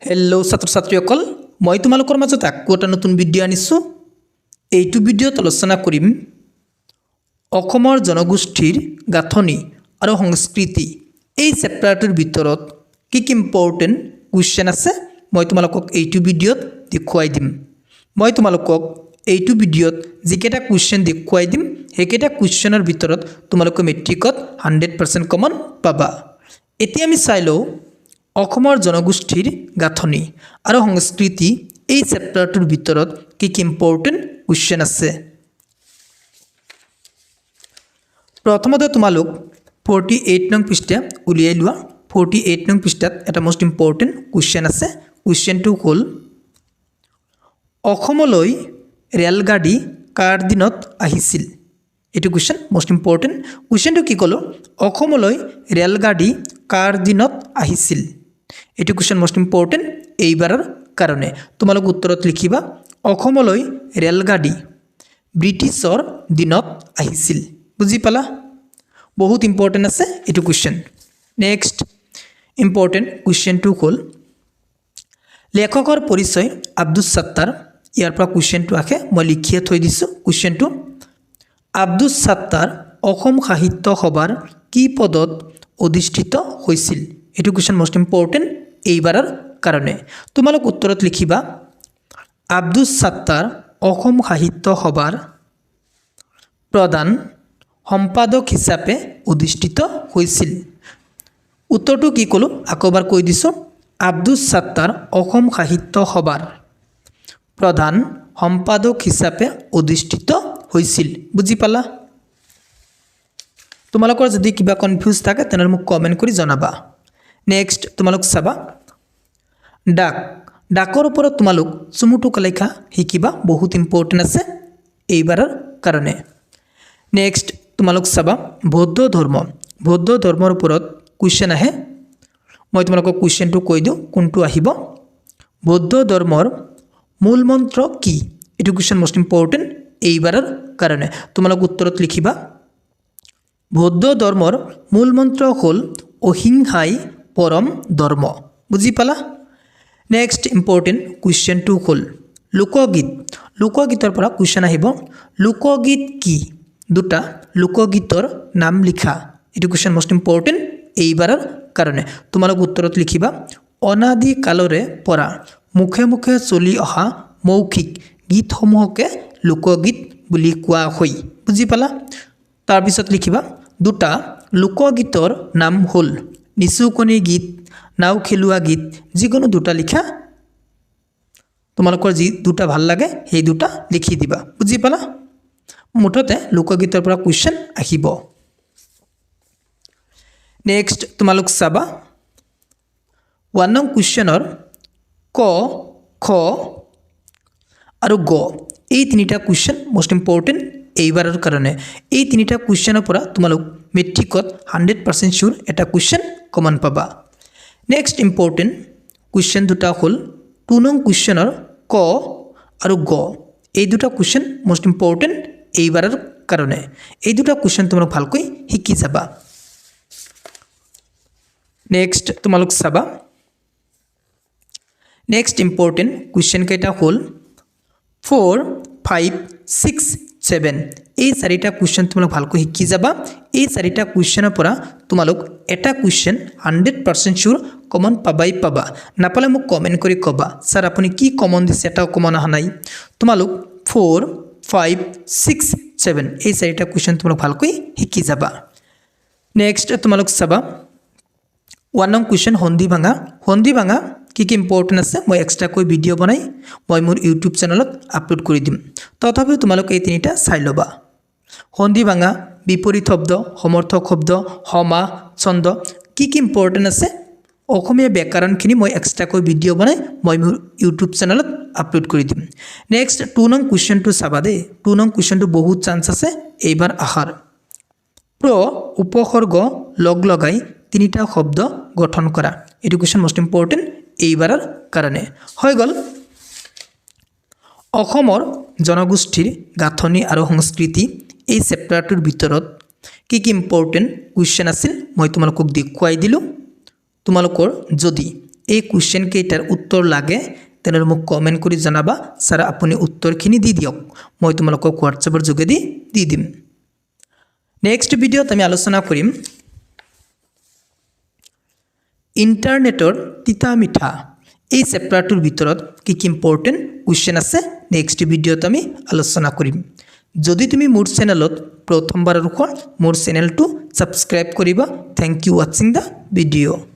Hello' ছাত্ৰ ছাত্ৰীসকল, মই তোমালোকৰ মাজত আকৌ এটা নতুন ভিডিঅ' আনিছোঁ। এইটো ভিডিঅ'ত আলোচনা কৰিম অসমৰ জনগোষ্ঠীৰ গাঁথনি আৰু সংস্কৃতি। এই চেপ্টাৰটোৰ ভিতৰত কি ইম্পৰ্টেণ্ট কুৱেশ্যন আছে মই তোমালোকক এইটো ভিডিঅ'ত দেখুৱাই দিম। মই তোমালোকক এইটো ভিডিঅ'ত যিকেইটা কুৱেশ্যন দেখুৱাই দিম সেইকেইটা কুৱেশ্যনৰ ভিতৰত তোমালোকে মেট্ৰিকত 100% কমন পাবা। এতিয়া আমি চাই লওঁ অসমৰ জনগোষ্ঠীৰ গাঁথনি আৰু সংস্কৃতি এই চেপ্টাৰটোৰ ভিতৰত কি ইম্পৰ্টেণ্ট কুৱেশ্যন আছে। প্ৰথমতে তোমালোক 48 নং পৃষ্ঠা উলিয়াই লোৱা। 48 নং পৃষ্ঠাত এটা মোষ্ট ইম্পৰ্টেণ্ট কুৱেশ্যন আছে। কুৱেশ্যনটো হ'ল অসমলৈ ৰেলগাড়ী কাৰ দিনত আহিছিল। এইটো কুৱেশ্যন মোষ্ট ইম্পৰ্টেণ্ট। কুৱেশ্যনটো কি ক'লোঁ, অসমলৈ ৰেলগাড়ী কাৰ দিনত আহিছিল। এইটো কুৱেশ্যন মোষ্ট ইম্পৰ্টেণ্ট এইবাৰৰ কাৰণে। তোমালোক উত্তৰত লিখিবা অসমলৈ ৰেলগাড়ী ব্ৰিটিছৰ দিনত আহিছিল। বুজি পালা? বহুত ইম্পৰ্টেণ্ট আছে এইটো কুৱেশ্যন। নেক্সট ইম্পৰ্টেণ্ট কুৱেশ্যনটো হ'ল লেখকৰ পৰিচয় আব্দুছ ছাত্তাৰ। ইয়াৰ পৰা কুৱেশ্যনটো আহে, মই লিখিয়ে থৈ দিছোঁ কুৱেশ্যনটো। আব্দুছ ছাত্তাৰ অসম সাহিত্য সভাৰ কি পদত অধিষ্ঠিত হৈছিল। এইটো কুৱেশ্যন মোষ্ট ইম্পৰ্টেণ্ট এইবাৰৰ কাৰণে। তোমালোক উত্তৰত লিখিবা আব্দুছ ছাত্তাৰ অসম সাহিত্য সভাৰ প্ৰধান সম্পাদক হিচাপে অধিষ্ঠিত হৈছিল। উত্তৰটো কি ক'লোঁ আকৌ এবাৰ কৈ দিছোঁ, আব্দুছ ছাত্তাৰ অসম সাহিত্য সভাৰ প্ৰধান সম্পাদক হিচাপে অধিষ্ঠিত হৈছিল। বুজি পালা? তোমালোকৰ যদি কিবা কনফিউজ থাকে তেনেহ'লে মোক কমেণ্ট কৰি জনাবা। নেক্সট তোমালোক চাবা ডাকৰ ওপৰত তোমালোক চমু টোকা লেখা শিকিবা। বহুত ইম্পৰ্টেণ্ট আছে এইবাৰৰ কাৰণে। নেক্সট তোমালোক চাবা বৌদ্ধ ধৰ্ম। বৌদ্ধ ধৰ্মৰ ওপৰত কুৱেশ্যন আহে। মই তোমালোকক কুৱেশ্যনটো কৈ দিওঁ কোনটো আহিব। বৌদ্ধ ধৰ্মৰ মূল মন্ত্ৰ কি? এইটো কুৱেশ্যন মোষ্ট ইম্পৰ্টেণ্ট এইবাৰৰ কাৰণে। তোমালোক উত্তৰত লিখিবা বৌদ্ধ ধৰ্মৰ মূল মন্ত্ৰ হ'ল অহিংসাই পৰম ধৰ্ম। বুজি পালা? নেক্সট ইম্পৰ্টেণ্ট কুৱেশ্যনটো হ'ল লোকগীত। লোকগীতৰ পৰা কুৱেশ্যন আহিব। লোকগীত কি? দুটা লোকগীতৰ নাম লিখা। এইটো কুৱেশ্যন মোষ্ট ইম্পৰ্টেণ্ট এইবাৰৰ কাৰণে। তোমালোক উত্তৰত লিখিবা অনাদি কালৰে পৰা মুখে মুখে চলি অহা মৌখিক গীতসমূহকে লোকগীত বুলি কোৱা হয়। বুজি পালা? তাৰপিছত লিখিবা দুটা লোকগীতৰ নাম হ'ল নিচুকনি গীত, নাও খেলুৱা গীত। যিকোনো দুটা লিখা, তোমালোকৰ যি দুটা ভাল লাগে সেই দুটা লিখি দিবা। বুজি পালা? মুঠতে লোকগীতৰ পৰা কুৱেশ্যন আহিব। নেক্সট তোমালোক চাবা 1 নং কুৱেশ্যনৰ ক, খ আৰু গ এই তিনিটা কুৱেশ্যন মোষ্ট ইম্পৰ্টেণ্ট এইবাৰৰ কাৰণে। এই তিনিটা কুৱেশ্যনৰ পৰা তোমালোক মেট্ৰিকত 100% চিয়'ৰ এটা কুৱেশ্যন কমন পাবা। নেক্সট ইম্পৰ্টেণ্ট কুৱেশ্যন দুটা হ'ল 2 নং কুৱেশ্যনৰ ক আৰু গ এই দুটা কুৱেশ্যন মোষ্ট ইম্পৰ্টেণ্ট এইবাৰৰ কাৰণে। এই দুটা কুৱেশ্যন তোমালোক ভালকৈ শিকি যাবা। নেক্সট তোমালোক চাবা নেক্সট ইম্পৰ্টেণ্ট কুৱেশ্যন কেইটা হ'ল 4, 5, 6, 7 এই চাৰিটা কুৱেশ্যন তোমালোক ভালকৈ শিকি যাবা। এই চাৰিটা কুৱেশ্যনৰ পৰা তোমালোক এটা কুৱেশ্যন 100% চিয়'ৰ কমন পাবাই পাবা। নাপালে মোক কমেণ্ট কৰি ক'বা ছাৰ আপুনি কি কমন দিছে, এটাও কমন অহা নাই। তোমালোক 4, 5, 6, 7 এই চাৰিটা কুৱেশ্যন তোমালোক ভালকৈ শিকি যাবা। নেক্সট তোমালোক চাবা 1 নং কুৱেশ্যন সন্ধি ভাঙা। সন্ধি ভাঙা কি ইম্পৰ্টেণ্ট আছে মই এক্সট্ৰাকৈ ভিডিঅ' বনাই মই মোৰ ইউটিউব চেনেলত আপলোড কৰি দিম। তথাপিও তোমালোক এই তিনিটা চাই ল'বা। সন্ধি ভাঙা, বিপৰীত শব্দ, সমৰ্থক শব্দ, সমাহ, ছন্দ কি ইম্পৰ্টেণ্ট আছে অসমীয়া ব্যাকৰণখিনি মই এক্সট্ৰাকৈ ভিডিঅ' বনাই মই মোৰ ইউটিউব চেনেলত আপলোড কৰি দিম। নেক্সট 2 নং কুৱেশ্যনটো চাবা দেই। 2 নং কুৱেশ্যনটো বহুত চান্স আছে এইবাৰ আহাৰ। উপসৰ্গ লগ লগাই তিনিটা শব্দ গঠন কৰা। এইটো কুৱেশ্যন মোষ্ট ইম্পৰ্টেণ্ট এইবাৰৰ কাৰণে। হৈ গ'ল অসমৰ জনগোষ্ঠীৰ গাঁথনি আৰু সংস্কৃতি এই চেপ্টাৰটোৰ ভিতৰত কি ইম্পৰ্টেণ্ট কুৱেশ্যন আছিল মই তোমালোকক দেখুৱাই দিলোঁ। তোমালোকৰ যদি এই কুৱেশ্যন কেইটাৰ উত্তৰ লাগে তেনেহ'লে মোক কমেণ্ট কৰি জনাবা ছাৰ আপুনি উত্তৰখিনি দি দিয়ক মই তোমালোকক হোৱাটছএপৰ যোগেদি দি দিম নেক্সট ভিডিঅ'ত আমি আলোচনা কৰিম ইণ্টাৰনেটৰ তিতা মিঠা এই চেপ্টাৰটোৰ ভিতৰত কি কি ইম্পৰ্টেণ্ট কুৱেশ্যন আছে নেক্সট ভিডিঅ'ত আমি আলোচনা কৰিম যদি তুমি মোৰ চেনেলত প্ৰথমবাৰৰ মোৰ চেনেলটো ছাবস্ক্ৰাইব কৰিবা থ্যাংক ইউ ৱাচিং দ্য ভিডিঅ'